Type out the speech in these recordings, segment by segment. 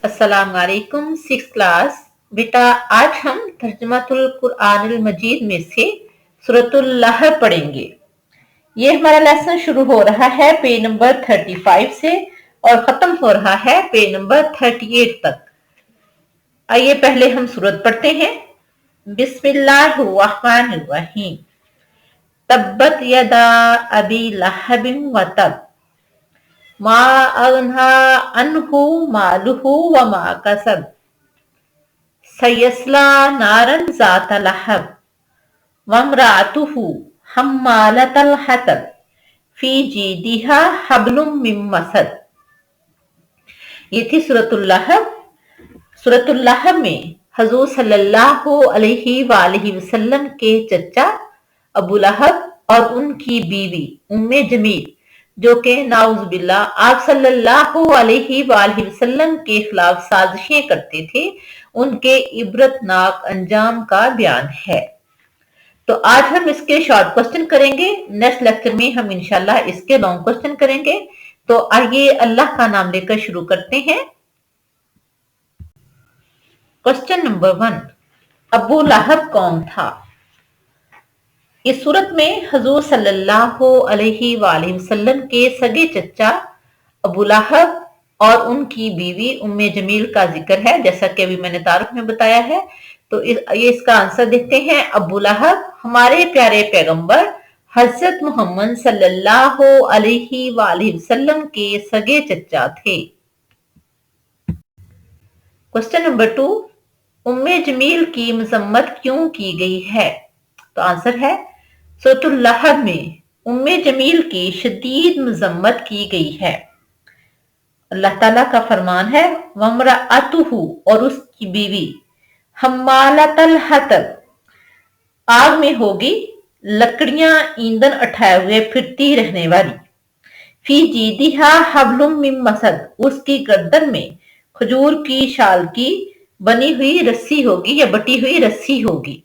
अस्सलाम वालेकुम। 6th class. बेटा, आज हम तर्जुमातुल कुरानिल मजीद में से सूरतुल लहब पढ़ेंगे। ये हमारा लेसन शुरू हो रहा है पेज नंबर 35 से और खत्म हो रहा है पेज नंबर 38 तक। आइए पहले हम सूरत पढ़ते हैं। बिस्मिल्लाहिर्रहमानिर्रहीम। तब्बत यदा अबी लहबिन व तब मा अगना अन्हु मालुहु व मा कसब सयस्ला नारन ज़ात लहब वम्राअतुहु हम्मालतल हतब फी जीदिहा हब्लुम मिन मसद। ये थी सूरतुल लहब। सूरतुल लहब में हजूर सल्लल्लाहु अलैहि वालैहि वसल्लम के चचा अबू लहब और उनकी बीवी उम्मे जमील, जो कि नाउज़ुबिल्लाह आप सल्लल्लाहु अलैहि वालैहि वसल्लम के खिलाफ साजिशें करते थे, उनके इबरतनाक अंजाम का बयान है। तो आज हम इसके शॉर्ट क्वेश्चन करेंगे। नेक्स्ट लेक्चर में हम इंशाल्लाह इसके लॉन्ग क्वेश्चन करेंगे। तो आइए अल्लाह का नाम लेकर शुरू करते हैं। क्वेश्चन नंबर 1, अबू लहब कौन था? इस सूरत में हजूर सल्लल्लाहु अलैहि वालैहि वसल्लम के सगे चचा अबू लहब और उनकी बीवी उम्मे जमील का जिक्र है, जैसा कि अभी मैंने तारुफ में बताया है। तो ये इसका आंसर देखते हैं। अबू लहब हमारे प्यारे पैगंबर हजरत मोहम्मद सल्लल्लाहु अलैहि वालैहि वसल्लम के सगे चचा थे। क्वेश्चन नंबर 2, उम्मे जमील की मजम्मत क्यों की गई है? तो आंसर है सूरतुल लहब में उम्मे जमील की शदीद मजम्मत की गई है। अल्लाह ताला का फरमान है वम्राअतुहु, और उसकी बीवी हम्मालतल हतब, आग में होगी लकड़ियां ईंधन उठाए हुए फिरती रहने वाली। फी जीदिहा हब्लुम मिन मसद, उसकी गर्दन में खजूर की शाल की बनी हुई रस्सी होगी या बटी हुई रस्सी होगी।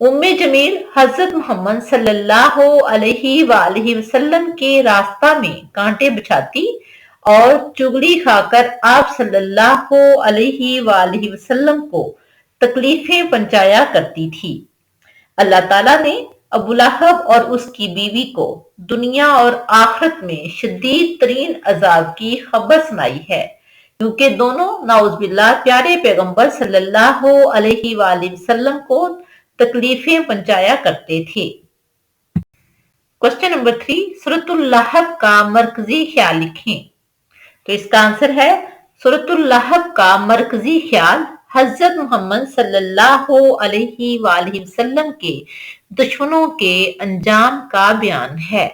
उम्मे जमील हजरत मोहम्मद सल्लल्लाहु अलैहि वालैहि वसल्लम के रास्ता में कांटे बिछाती और चुगली खाकर आप सल्लल्लाहु अलैहि वालैहि वसल्लम को तकलीफें पहुंचाया करती थी। अल्लाह ताला ने अबू लहब और उसकी बीवी को दुनिया और आखिरत में शदीद तरीन अजाब की खबर सुनाई है, क्योंकि दोनों नाउज़ुबिल्लाह प्यारे पैगंबर सल्लल्लाहु अलैहि वालैहि वसल्लम को तकलीफें पहुंचाया करते थे। क्वेश्चन नंबर 3, सूरतुल लहब का मरकजी ख्याल लिखें। तो इसका आंसर है सूरतुल लहब का मरकजी ख्याल हजरत मोहम्मद सल्लल्लाहु अलैहि वालैहि वसल्लम के दुश्मनों के अंजाम का बयान है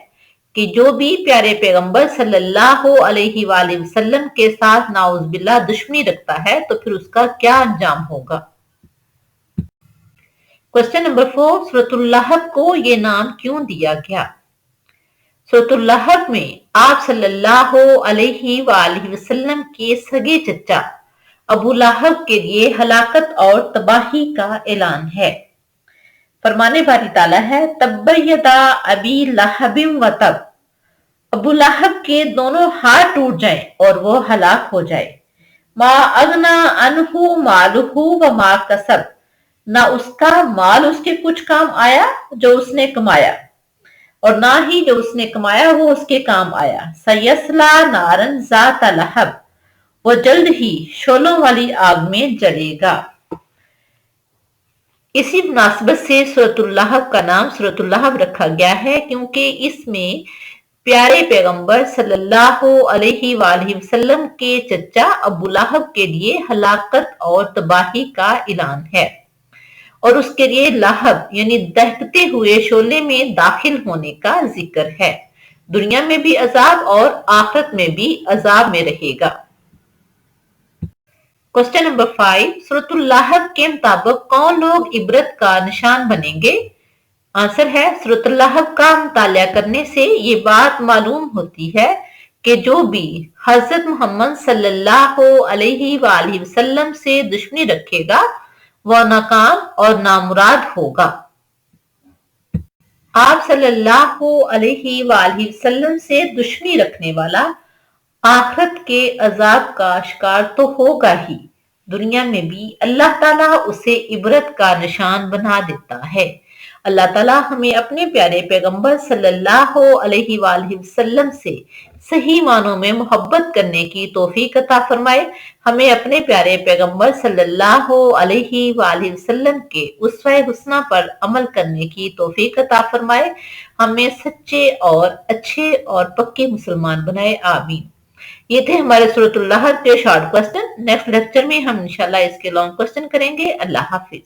कि जो भी प्यारे पैगंबर सल्लल्लाहु अलैहि वालैहि वसल्लम के साथ नाउज़ुबिल्लाह दुश्मनी रखता है तो फिर उसका क्या अंजाम होगा। क्वेश्चन नंबर 4, सूरतुल लहब को ये नाम क्यों दिया गया? सूरतुल लहब में आप सल्लल्लाहु अलैहि वालैहि वसल्लम के सगे चचा अबू लहब के लिए हलाकत और तबाही का ऐलान है। फरमाने बारी ताला है तब्बयदा अबी लहबिम व तब, अबू लहब के दोनों हाथ टूट जाएं और वो हलाक हो जाए। मा अगना अनहु मालुहु व मा कसब, ना उसका माल उसके कुछ काम आया जो उसने कमाया, और ना ही जो उसने कमाया वो उसके काम आया। सयस्ला नारन ज़ात लहब, वो जल्द ही शोलों वाली आग में जलेगा। इसी मुनासिबत से सूरतुल लहब का नाम सूरतुल लहब रखा गया है, क्योंकि इसमें प्यारे पैगंबर सल्लल्लाहु अलैहि वालैहि वसल्लम के चचा अबू लहब के लिए हलाकत और तबाही का ऐलान है और उसके लिए लहब यानी दहकते हुए शोले में दाखिल होने का जिक्र है। दुनिया में भी अजाब और आखिरत में भी अजाब में रहेगा। क्वेश्चन नंबर 5, सूरतुल लहब के मुताबिक कौन लोग इबरत का निशान बनेंगे? आंसर है सूरतुल लहब का मुतालिया करने से ये बात मालूम होती है कि जो भी हजरत मोहम्मद सल्लल्लाहु अलैहि वालैहि वसल्लम से दुश्मनी रखेगा वह नाकाम और नामुराद होगा। आप सल्लल्लाहु अलैहि वालैहि वसल्लम से दुश्मनी रखने वाला आखिरत के अजाब का शिकार तो होगा ही, दुनिया में भी अल्लाह ताला उसे इबरत का निशान बना देता है। अल्लाह ताला हमें अपने प्यारे पैगंबर सल्लल्लाहु अलैहि वसल्लम से सही मानों में मोहब्बत करने की तौफीक अता फरमाए। हमें अपने प्यारे पैगंबर सल्लल्लाहु अलैहि वसल्लम के उस्वे हुस्ना पर अमल करने की तौफीक अता फरमाए। हमें सच्चे और अच्छे और पक्के मुसलमान बनाए, आमीन। ये थे हमारे सूरतुल लहद के शॉर्ट क्वेश्चन। नेक्स्ट लेक्चर में हम इंशाल्लाह इसके लॉन्ग क्वेश्चन करेंगे। अल्लाह हाफिज।